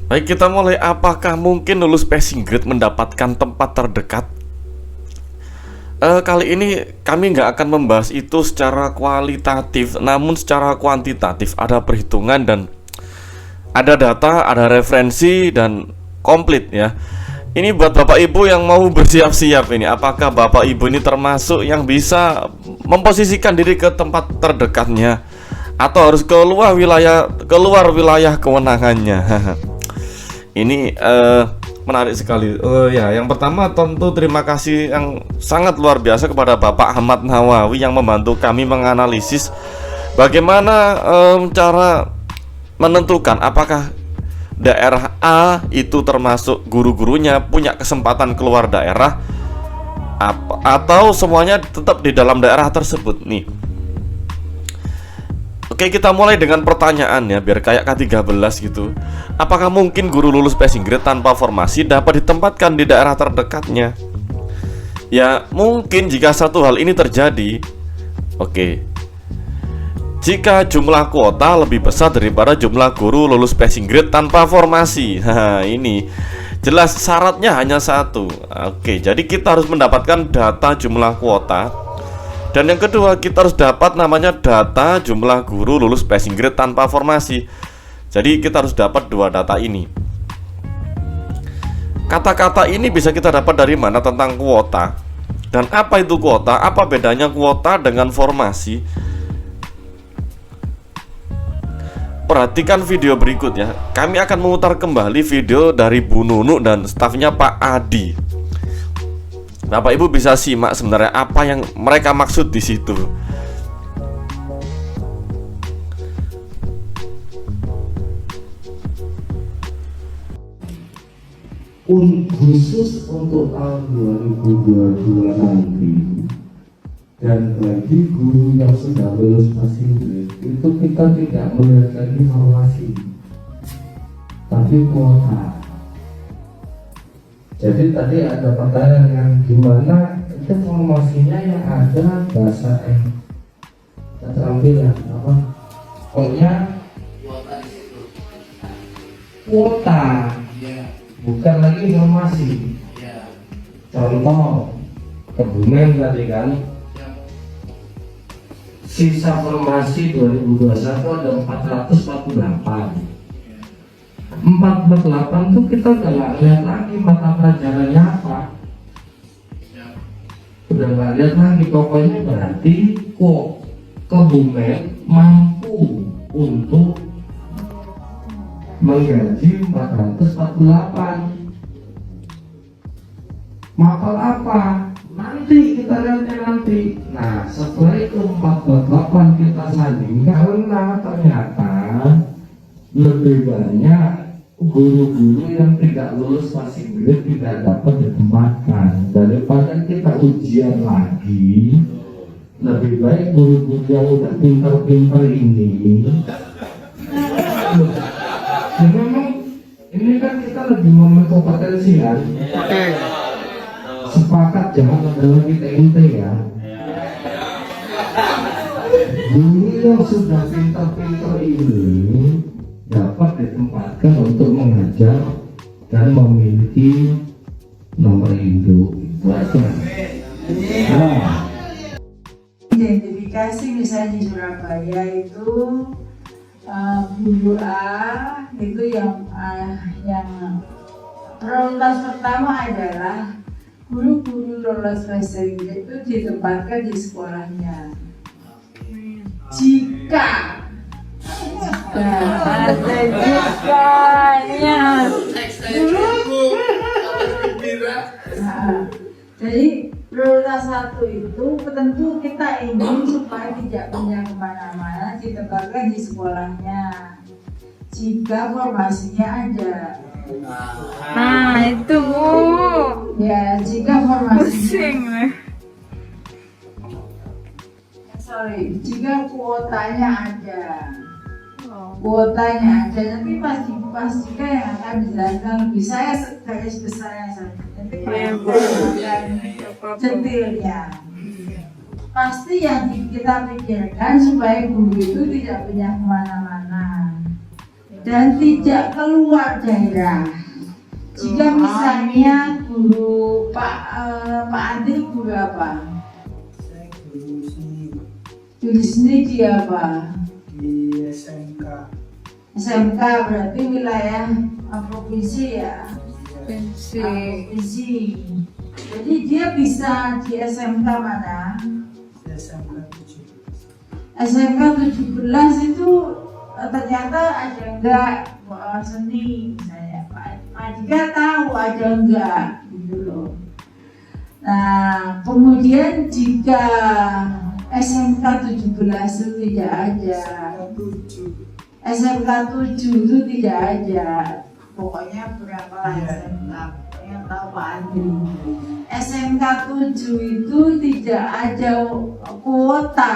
Baik, kita mulai. Apakah mungkin lulus passing grade mendapatkan tempat terdekat? Kali ini kami nggak akan membahas itu secara kualitatif, namun secara kuantitatif. Ada perhitungan dan ada data, ada referensi dan komplit ya. Ini buat Bapak Ibu yang mau bersiap-siap ini. Apakah Bapak Ibu ini termasuk yang bisa memposisikan diri ke tempat terdekatnya, atau harus keluar wilayah kewenangannya? Ini menarik sekali. Ya, yang pertama tentu terima kasih yang sangat luar biasa kepada Bapak Ahmad Nawawi yang membantu kami menganalisis bagaimana cara menentukan apakah daerah A itu termasuk guru-gurunya punya kesempatan keluar daerah atau semuanya tetap di dalam daerah tersebut nih. Oke, kita mulai dengan pertanyaan ya, biar kayak K13 gitu. Apakah mungkin guru lulus passing grade tanpa formasi dapat ditempatkan di daerah terdekatnya? Ya, mungkin jika satu hal ini terjadi. Oke, jika jumlah kuota lebih besar daripada jumlah guru lulus passing grade tanpa formasi. Ini jelas syaratnya hanya satu. Oke, jadi kita harus mendapatkan data jumlah kuota. Dan yang kedua, kita harus dapat namanya data jumlah guru lulus passing grade tanpa formasi. Jadi kita harus dapat dua data ini. Kata-kata ini bisa kita dapat dari mana tentang kuota? Dan apa itu kuota? Apa bedanya kuota dengan formasi? Perhatikan video berikut ya. Kami akan memutar kembali video dari Bu Nunu dan stafnya Pak Adi. Bapak Ibu bisa simak sebenarnya apa yang mereka maksud di situ. Khusus untuk tahun 2022 nanti, dan bagi guru yang sudah lulus passing grade itu kita tidak melihat lagi formasi, tapi kuota. Jadi tadi ada pertanyaan yang gimana itu formasinya yang ada bahasa keterampilan apa? Pokoknya kuota, bukan lagi formasi. Contoh Kebumen tadi kan, sisa formasi 2021 ada 448. 448 tuh kita udah nggak lihat lagi mata pelajarannya apa, udah nggak lihat lagi. Pokoknya berarti kok Kebumen mampu untuk menggaji 448. Maka apa? Nanti kita lihatnya nanti. Nah, setelah itu 448 kita sanding, karena ternyata lebih banyak guru-guru yang tidak lulus passing grade tidak dapat ditempatkan. Daripada kita ujian lagi, lebih baik guru-guru yang udah pintar-pintar ini. Jadi memang ini kan kita lebih memiliki potensi kan. Sepakat jangan ada lagi TNT ya. Guru yang sudah pintar-pintar ini dapat ditempatkan untuk mengajar dan memiliki nomor induk. Itu aja. Nah, identifikasi misalnya di Surabaya itu guru A itu yang prioritas pertama adalah guru-guru lulus passing grade itu ditempatkan di sekolahnya. Jika ada jikanya, jadi prioritas satu itu tentu kita ingin supaya tidak pindah kemana-mana, ditempatkan di sekolahnya. Jika formasinya ada. Nah itu Ya, jika formasinya jika kuotanya ada. Kuotanya ada, tapi pasti yang akan dijelaskan lebih saya garis besarnya saja. Nanti detailnya. Pasti yang kita pikirkan supaya guru itu tidak pindah kemana-mana. dan tidak keluar daerah. Jika misalnya guru Pak Andi guru apa? Saya guru seni Guru seni di apa? di SMK. SMK berarti wilayah provinsi ya? Pensi. Provinsi. Jadi dia bisa di SMK mana? Di SMK 17. SMK 17 itu ternyata ada enggak seni misalnya. Pak Dika tahu ada enggak gitu loh. Nah, kemudian jika SMK 17 itu tidak ada, SMK 7 itu tidak ada, pokoknya berapa lah SMK yang tahu Pak Andri. SMK 7 itu tidak ada kuota.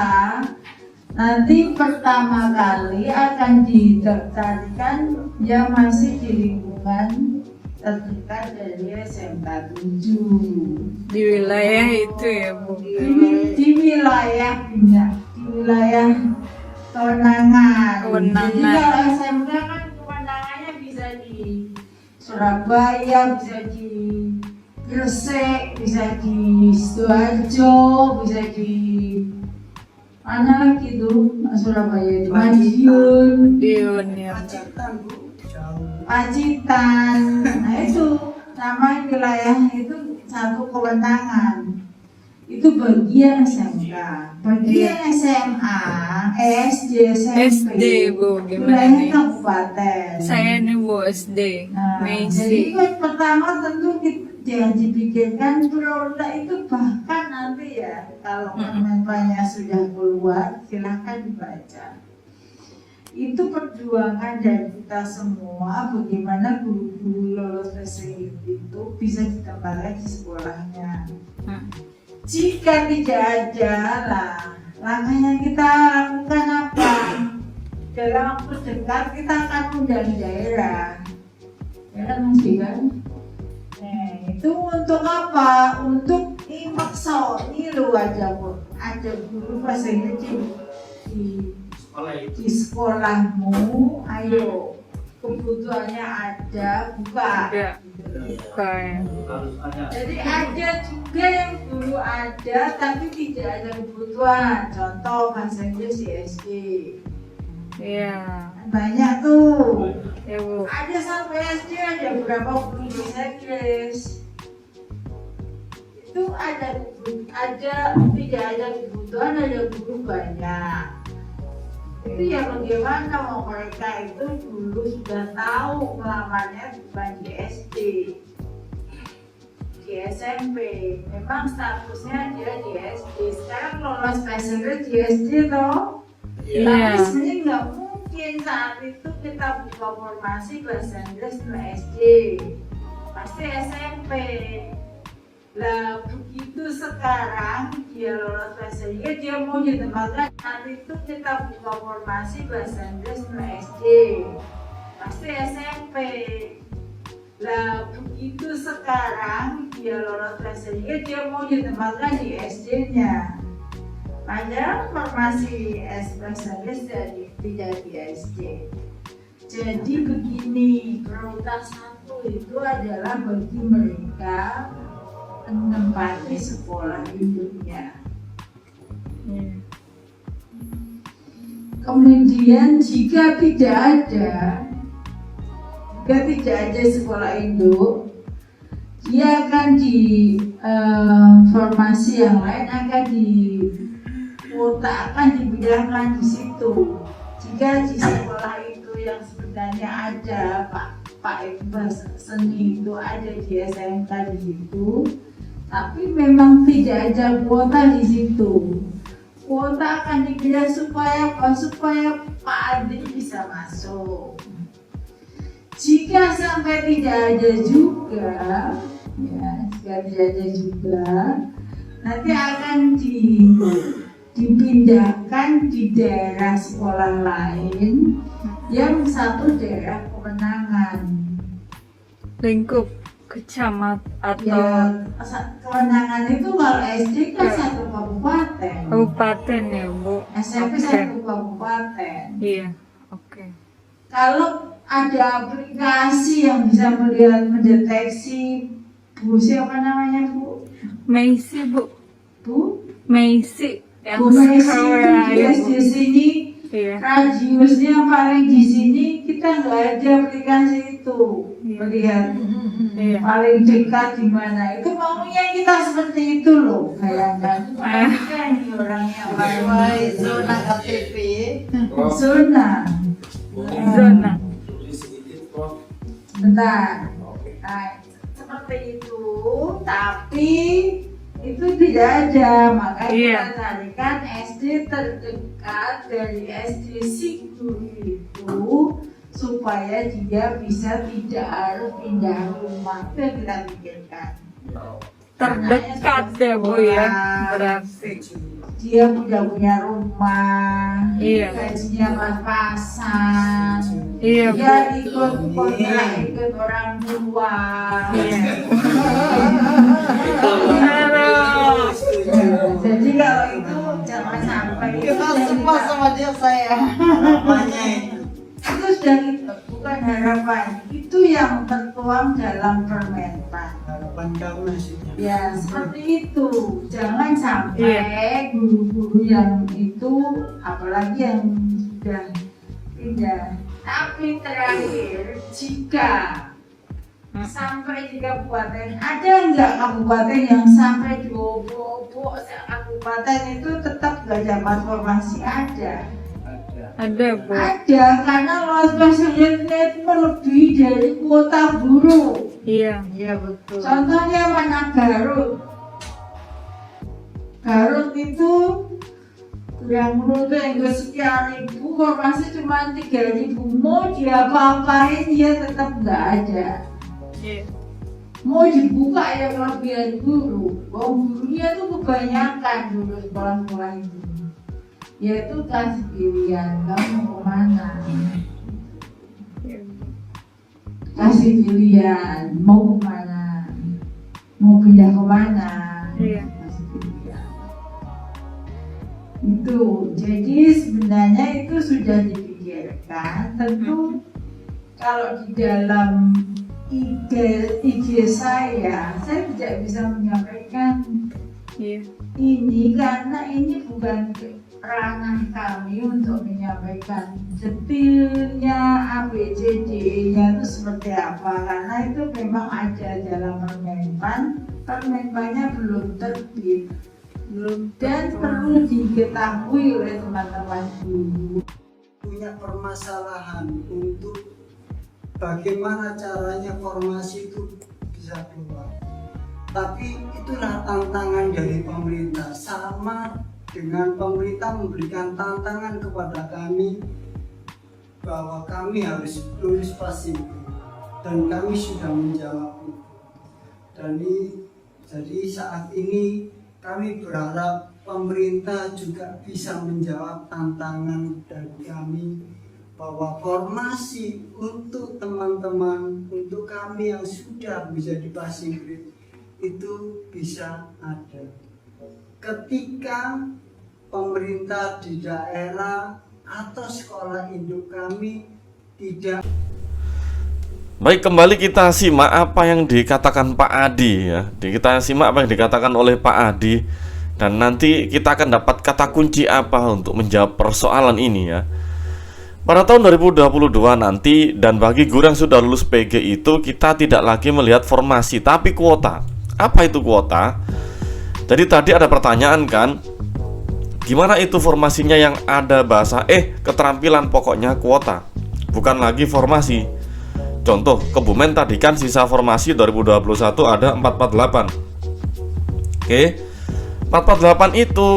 Nanti pertama kali akan didaftarkan yang masih di lingkungan terdekat dari SMK 7 Di wilayah itu ya Bu. di wilayah kewenangan. Jadi kalau SMK kan kewenangannya bisa di Surabaya, bisa di Gresik, bisa di Sidoarjo, bisa di mana lagi tuh Surabaya, di Madiun, Dion ya. Pacitan Bu, jauh. Pacitan. Nah itu nama wilayah itu satu kewenangan. Itu bagian SMK, bagian SMA, SD, SMP, SD Bu, gimana wilayah nih? kabupaten. Saya nih Bu SD. Nah, jadi Messi. kan pertama tentu jangan dipikirkan prioritas itu, bahkan nanti ya kalau menpanya sudah keluar silahkan dibaca. Itu perjuangan dari kita semua bagaimana guru-guru lolos tes itu bisa ditempatkan di sekolahnya. Jika tidak ada, lah langkah yang kita lakukan apa? Dalam waktu dekat kita akan undang daerah, ya kan Mas Dikan? Nah, itu untuk apa? Untuk maksa ini lo ada guru bahasa Inggris di sekolahmu, ayo kebutuhannya ada, buka. Ada. Kayak. Jadi ada juga yang dulu ada tapi tidak ada kebutuhan. Contoh bahasa Inggris di SD. Iya. Banyak tuh. Ya Bu. Ada sampai SD ada berapa guru bahasa Inggris. Itu ada tidak ada kebutuhan, ada guru banyak. Itu ya bagaimana mau mereka itu dulu sudah tahu pelamarnya bukan di SD, di SMP. Memang statusnya dia di SD. Sekarang lolos bahasa Inggris di SD toh. Iya. Tapi sebenarnya nggak mungkin saat itu kita buka formasi bahasa Inggris di SD, pasti SMP. Lah begitu sekarang dia lolos bahasa Inggris, dia mau ditempatkan saat itu kita buka formasi bahasa Inggris di SD, pasti SMP. Lah begitu sekarang dia lolos bahasa Inggris, dia mau ditempatkan di SD-nya. Padahal formasi bahasa Inggris tidak di SD. Jadi begini, prioritas satu itu adalah bagi mereka menempati sekolah hidupnya. Kemudian jika tidak ada sekolah induk, dia akan di formasi yang lain akan akan dipindahkan di situ. Jika di sekolah itu yang sebenarnya ada Pak Iqbal seni itu ada di SMK di situ, tapi memang tidak ada kuota di situ. Kuota akan dipindah supaya Pak Adi bisa masuk. Jika sampai tidak ada juga, nanti akan dipindahkan di daerah sekolah lain yang satu daerah kewenangan. Lingkup kecamatan atau Ya, kewenangan itu kalau SD kan satu kabupaten, kabupaten ya Bu. SMP Oke. satu kabupaten. Iya. Oke. Kalau ada aplikasi yang bisa melihat mendeteksi Bu siapa namanya Bu? Messi bu, Bu? Messi yang Bu Messi itu sekarang di ibu. sini Iya. radiusnya paling di sini kita nggak ada aplikasi itu Iya. melihat Iya. paling dekat di mana itu maunya kita seperti itu loh bayangkan kan orangnya paling zona KTP. zona Zona. bentar nah, seperti itu tapi itu tidak ada makanya Iya. kita carikan SD terdekat dari SD Siglu itu supaya dia bisa tidak harus pindah rumah itu yang kita pikirkan Terdekat ya bu ya, berarti. dia punya rumah Iya. gajinya pas-pasan Iya bu. dia ikut kontrak ikut orang tua Iya. Aduh. jadi kalau itu jangan sampai Kita semua sama dia saya. Namanya itu. itu sudah kita bukan harapan itu yang tertuang dalam Permenpan Harapan kami sih. ya seperti itu jangan sampai guru-guru yang itu apalagi yang sudah pindah tapi terakhir jika sampai di kabupaten ada nggak kabupaten yang sampai di obok-obok kabupaten itu tetap nggak dapat formasi ada Ada bu. ada karena luas fasilitasnya melebihi dari kuota guru Iya. Iya betul. contohnya mana Garut Garut itu yang menurut yang sekian ribu formasi cuma 3.000 mau dia apa-apain dia tetap nggak ada Iya. mau dibuka ya kelebihan guru gurunya tuh kebanyakan dulu sekolah-sekolah itu yaitu kasih pilihan kamu mau kemana kasih pilihan mau kemana mau pindah kemana Iya. kasih pilihan itu jadi sebenarnya itu sudah dipikirkan tentu kalau di dalam ide saya tidak bisa menyampaikan Iya. ini karena ini bukan ranah kami untuk menyampaikan detailnya ABCD-nya itu seperti apa karena itu memang ada dalam Permenpannya belum terbit dan perlu diketahui oleh teman-teman guru. Punya permasalahan untuk bagaimana caranya formasi itu bisa keluar. Tapi itulah tantangan dari pemerintah, sama dengan pemerintah memberikan tantangan kepada kami bahwa kami harus lulus pasif dan kami sudah menjawab itu. Jadi saat ini kami berharap pemerintah juga bisa menjawab tantangan dari kami bahwa formasi untuk teman-teman, untuk kami yang sudah bisa di passing grade itu bisa ada. Ketika pemerintah di daerah atau sekolah induk kami tidak. Baik, kembali kita simak apa yang dikatakan Pak Adi ya. Kita simak apa yang dikatakan oleh Pak Adi dan nanti kita akan dapat kata kunci apa untuk menjawab persoalan ini ya. Pada tahun 2022 nanti dan bagi guru yang sudah lulus PG itu kita tidak lagi melihat formasi tapi kuota. Apa itu kuota? Jadi tadi ada pertanyaan kan, gimana itu formasinya yang ada bahasa keterampilan pokoknya kuota, bukan lagi formasi. Contoh, Kebumen tadi kan sisa formasi 2021 ada 448. Oke, 448 itu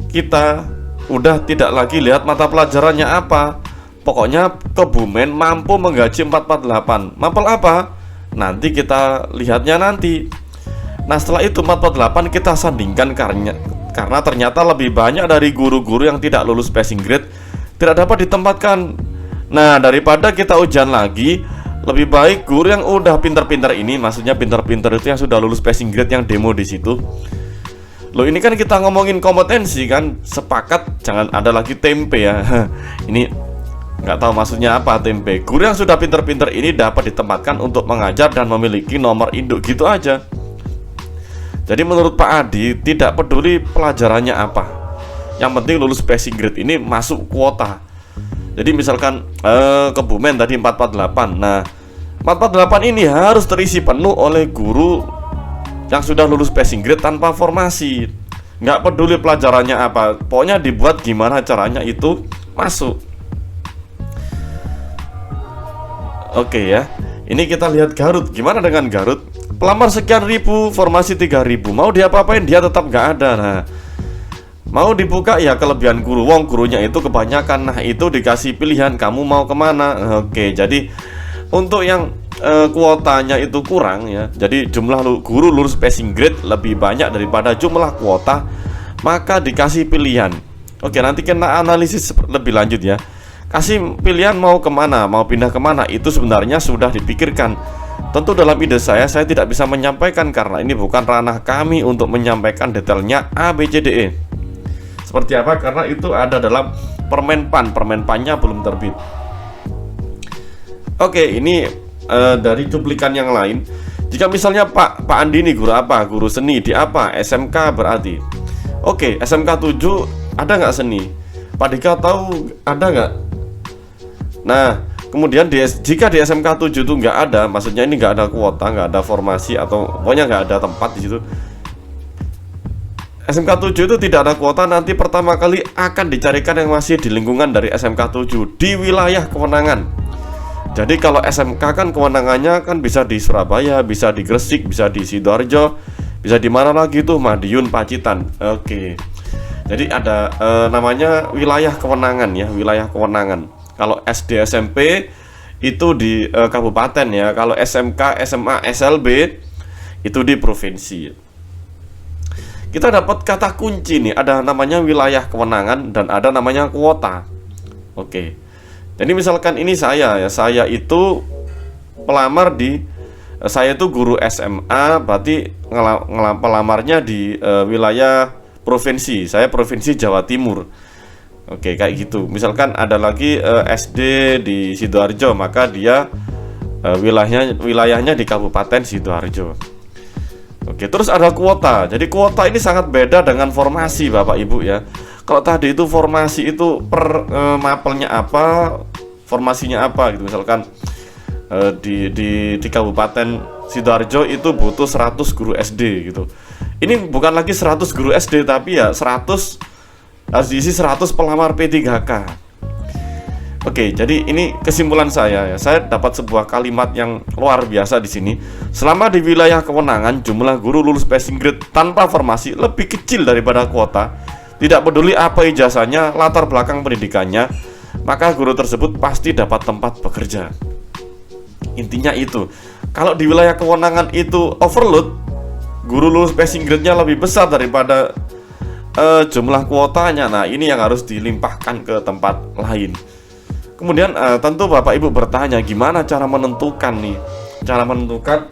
kita udah tidak lagi lihat mata pelajarannya apa. Pokoknya Kebumen mampu menggaji 448. Mapel apa? Nanti kita lihatnya nanti. Nah setelah itu 448 kita sandingkan karena ternyata lebih banyak dari guru-guru yang tidak lulus passing grade tidak dapat ditempatkan. Nah daripada kita ujian lagi, lebih baik guru yang udah pinter-pinter ini, maksudnya pinter-pinter itu yang sudah lulus passing grade yang demo di situ. Loh ini kan kita ngomongin kompetensi kan, sepakat jangan ada lagi tempe ya. Ini Nggak tahu maksudnya apa tempe. Guru yang sudah pinter-pinter ini dapat ditempatkan untuk mengajar dan memiliki nomor induk, gitu aja. Jadi menurut Pak Adi, tidak peduli pelajarannya apa, yang penting lulus passing grade ini masuk kuota. Jadi misalkan Kebumen tadi 448. Nah, 448 ini harus terisi penuh oleh guru yang sudah lulus passing grade tanpa formasi. Nggak peduli pelajarannya apa, pokoknya dibuat gimana caranya itu masuk. Oke ya, ini kita lihat Garut. Gimana dengan Garut? Pelamar sekian ribu, formasi 3.000. Mau diapa-apain dia tetap nggak ada. Nah, mau dibuka ya kelebihan guru. Wong gurunya itu kebanyakan. Nah, itu dikasih pilihan kamu mau kemana. Oke, jadi untuk yang kuotanya itu kurang ya. Jadi jumlah guru lulus passing grade lebih banyak daripada jumlah kuota, maka dikasih pilihan. Oke, nanti kita analisis lebih lanjut ya. Kasih pilihan mau kemana, mau pindah kemana, itu sebenarnya sudah dipikirkan. Tentu dalam ide saya tidak bisa menyampaikan karena ini bukan ranah kami untuk menyampaikan detailnya A, B, C, D, E. Seperti apa? Karena itu ada dalam Permenpannya belum terbit. Oke, ini dari cuplikan yang lain. Jika misalnya Pak Andi ini guru apa? Guru seni di apa? SMK berarti. Oke, SMK 7 ada nggak seni? Pak Dika tahu ada nggak? Nah, kemudian jika di SMK 7 itu nggak ada, maksudnya ini nggak ada kuota, nggak ada formasi, atau pokoknya nggak ada tempat di situ. SMK 7 itu tidak ada kuota, nanti pertama kali akan dicarikan yang masih di lingkungan dari SMK 7 di wilayah kewenangan. Jadi kalau SMK kan kewenangannya kan bisa di Surabaya, bisa di Gresik, bisa di Sidoarjo, bisa di mana lagi tuh, Madiun, Pacitan. Oke. Jadi ada namanya wilayah kewenangan ya, wilayah kewenangan. Kalau SD SMP itu di kabupaten ya. Kalau SMK, SMA, SLB itu di provinsi. Kita dapat kata kunci nih, ada namanya wilayah kewenangan dan ada namanya kuota. Oke. Jadi misalkan ini saya itu pelamar saya itu guru SMA, berarti pelamarnya di wilayah provinsi. Saya provinsi Jawa Timur. Oke, kayak gitu. Misalkan ada lagi SD di Sidoarjo, maka dia wilayahnya di Kabupaten Sidoarjo. Oke, terus ada kuota. Jadi kuota ini sangat beda dengan formasi, Bapak Ibu ya. Kalau tadi itu formasi itu per mapelnya apa, formasinya apa gitu. Misalkan di Kabupaten Sidoarjo itu butuh 100 guru SD gitu. Ini bukan lagi 100 guru SD, tapi ya 100 harus diisi 100 pelamar P3K. Oke, jadi ini kesimpulan saya ya. Saya dapat sebuah kalimat yang luar biasa di sini. Selama di wilayah kewenangan, jumlah guru lulus passing grade tanpa formasi lebih kecil daripada kuota. Tidak peduli apa ijazahnya, latar belakang pendidikannya, maka guru tersebut pasti dapat tempat bekerja. Intinya itu. Kalau di wilayah kewenangan itu overload, guru lulus passing grade-nya lebih besar daripada jumlah kuotanya. Nah, ini yang harus dilimpahkan ke tempat lain. Kemudian tentu Bapak Ibu bertanya, gimana cara menentukan nih? Cara menentukan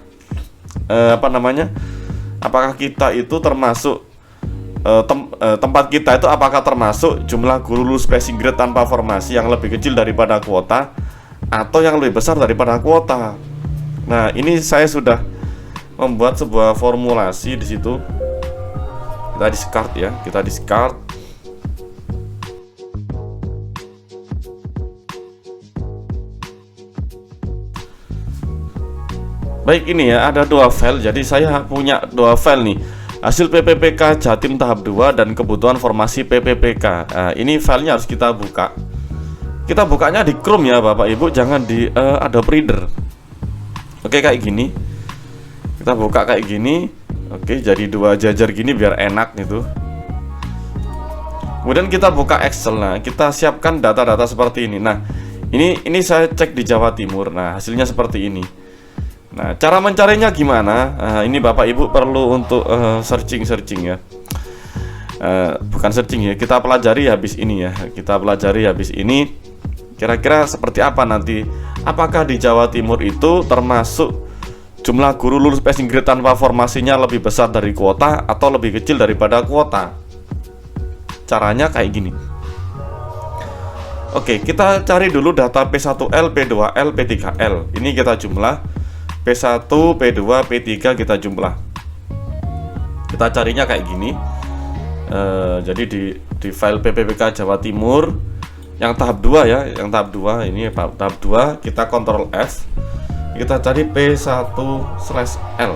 apakah kita itu termasuk tempat kita itu apakah termasuk jumlah guru lulus passing grade tanpa formasi yang lebih kecil daripada kuota atau yang lebih besar daripada kuota. Nah, ini saya sudah membuat sebuah formulasi di situ. Kita discard ya, kita discard. Baik, ini ya ada dua file. Jadi saya punya dua file nih. Hasil PPPK Jatim tahap 2 dan kebutuhan formasi PPPK. Nah, ini filenya harus kita buka. Kita bukanya di Chrome ya Bapak Ibu, jangan di Adobe Reader. Oke, kayak gini. Kita buka kayak gini. Oke, jadi dua jajar gini biar enak gitu. Kemudian kita buka Excel. Nah, kita siapkan data-data seperti ini. Nah, ini saya cek di Jawa Timur. Nah, hasilnya seperti ini. Nah, cara mencarinya gimana? Ini Bapak Ibu perlu untuk searching ya. Bukan searching ya, kita pelajari habis ini ya. Kita pelajari habis ini. Kira-kira seperti apa nanti? Apakah di Jawa Timur itu termasuk jumlah guru lulus passing grade tanpa formasinya lebih besar dari kuota atau lebih kecil daripada kuota? Caranya kayak gini. Oke, kita cari dulu data P1L, P2L, P3L. Ini kita jumlah. P1, P2, P3 kita jumlah. Kita carinya kayak gini. Jadi di file PPPK Jawa Timur yang tahap 2 ya, yang tahap 2 ini tahap 2, kita Ctrl F. Kita cari P1/L.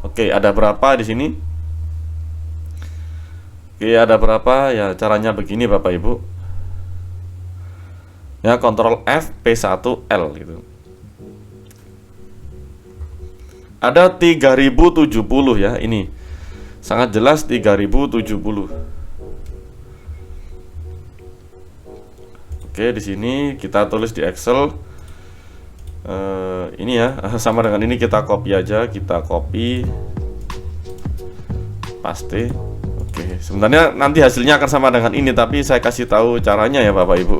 Oke, ada berapa di sini? Oke, ada berapa? Ya, caranya begini Bapak Ibu. Ya, Ctrl F P1L gitu. Ada 3070 ya, ini. Sangat jelas 3070. Oke, di sini kita tulis di Excel. Ini ya, sama dengan ini kita copy aja, kita copy, paste. Oke, sebenarnya nanti hasilnya akan sama dengan ini, tapi saya kasih tahu caranya ya Bapak Ibu,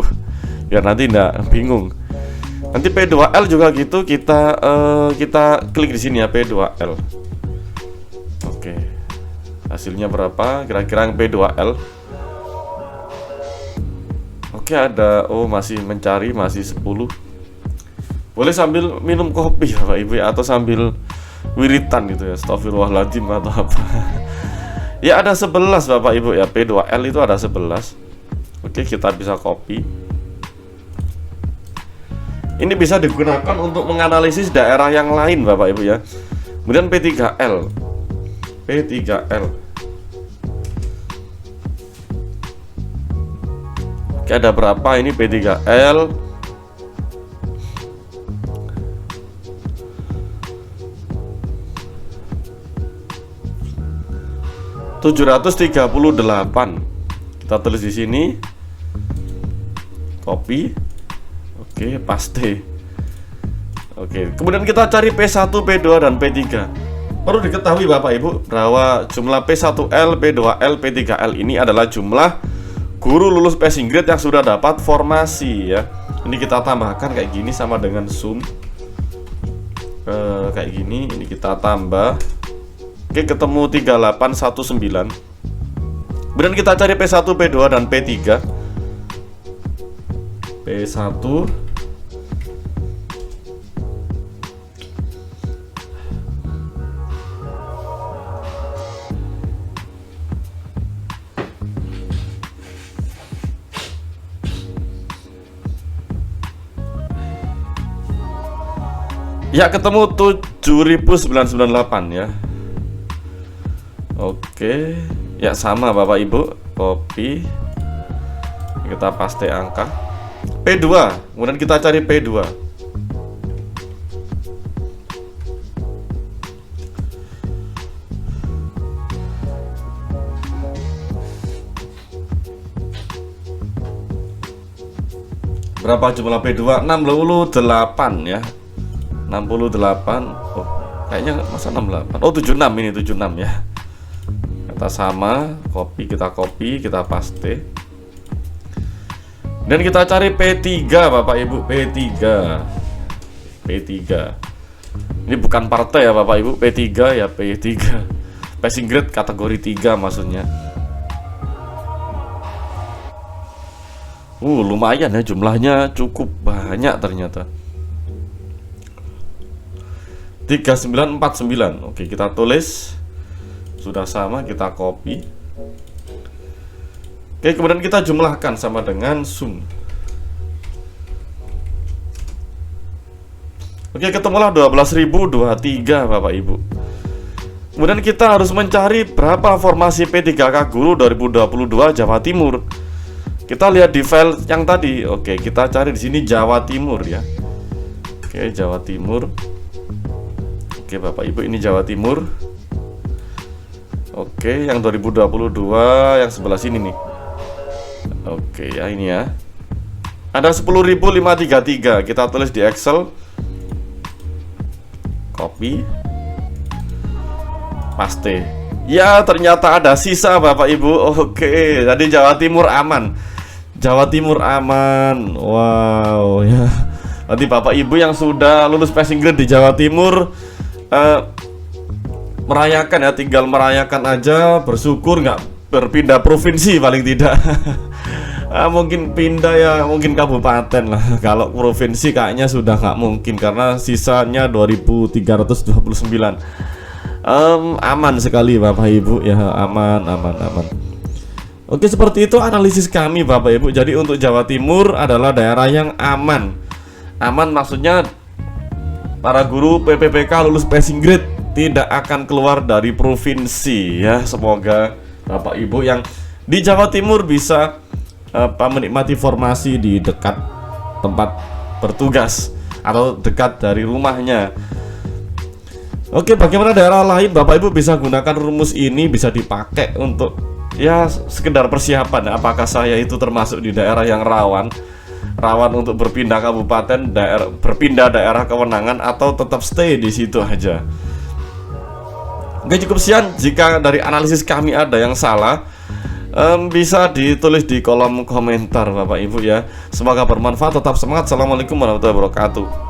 biar nanti tidak bingung. Nanti P2L juga gitu, kita klik di sini ya, P2L. Oke, hasilnya berapa? Kira-kira yang P2L. Oke, ada, oh masih mencari, masih 10. Boleh sambil minum kopi ya Pak Ibu ya, atau sambil wiritan gitu ya, astagfirullahaladzim atau apa. Ya ada 11 Bapak Ibu ya, P2L itu ada 11. Oke, kita bisa copy. Ini bisa digunakan untuk menganalisis daerah yang lain Bapak Ibu ya. Kemudian P3L. P3L. Oke, ada berapa ini P3L? $738. Kita tulis di sini. Copy. Oke, paste. Oke, kemudian kita cari P1, P2 dan P3. Perlu diketahui Bapak Ibu bahwa jumlah P1L, P2L, P3L ini adalah jumlah guru lulus passing grade yang sudah dapat formasi ya. Ini kita tambahkan kayak gini sama dengan sum. Kayak gini, ini kita tambah. Oke, ketemu 3819. Kemudian kita cari P1, P2 dan P3. P1, ya ketemu 7998 ya. Oke, ya sama Bapak Ibu, copy, kita paste angka. P2, kemudian kita cari P2. Berapa jumlah P2? 68 ya. 68. Oh, kayaknya masa 68. Oh, 76 ini, 76 ya. Kata sama, kita copy, kita paste. Dan kita cari P3 Bapak Ibu, P3. Ini bukan partai ya Bapak Ibu, P3 ya, P3. Passing grade kategori 3 maksudnya. Lumayan ya, jumlahnya cukup banyak ternyata. 3949. Oke, kita tulis. Sudah sama, kita copy. Oke, kemudian kita jumlahkan sama dengan sum. Oke, ketemulah 12.023 Bapak Ibu. Kemudian kita harus mencari berapa formasi P3K guru 2022 Jawa Timur. Kita lihat di file yang tadi. Oke, kita cari di sini Jawa Timur ya. Oke, Jawa Timur. Oke, Bapak Ibu, ini Jawa Timur. Oke, yang 2022 yang sebelah sini nih. Oke ya, ini ya. Ada 10.533. Kita tulis di Excel. Copy. Paste. Ya, ternyata ada sisa Bapak Ibu. Oke, jadi Jawa Timur aman. Jawa Timur aman. Wow ya. Nanti Bapak Ibu yang sudah lulus passing grade di Jawa Timur merayakan ya, tinggal merayakan aja, bersyukur nggak berpindah provinsi paling tidak. Mungkin pindah ya, mungkin kabupaten lah. Kalau provinsi kayaknya sudah nggak mungkin karena sisanya 2329. Aman sekali Bapak Ibu ya, aman. Oke, seperti itu analisis kami Bapak Ibu. Jadi untuk Jawa Timur adalah daerah yang aman. Aman maksudnya para guru PPPK lulus passing grade tidak akan keluar dari provinsi ya. Semoga Bapak Ibu yang di Jawa Timur bisa menikmati formasi di dekat tempat bertugas atau dekat dari rumahnya. Oke, bagaimana daerah lain? Bapak Ibu bisa gunakan rumus ini, bisa dipakai untuk ya sekedar persiapan. Apakah saya itu termasuk di daerah yang rawan untuk berpindah kabupaten, berpindah daerah kewenangan, atau tetap stay di situ aja? Oke, cukup sekian. Jika dari analisis kami ada yang salah, bisa ditulis di kolom komentar Bapak Ibu ya. Semoga bermanfaat, tetap semangat. Assalamualaikum warahmatullahi wabarakatuh.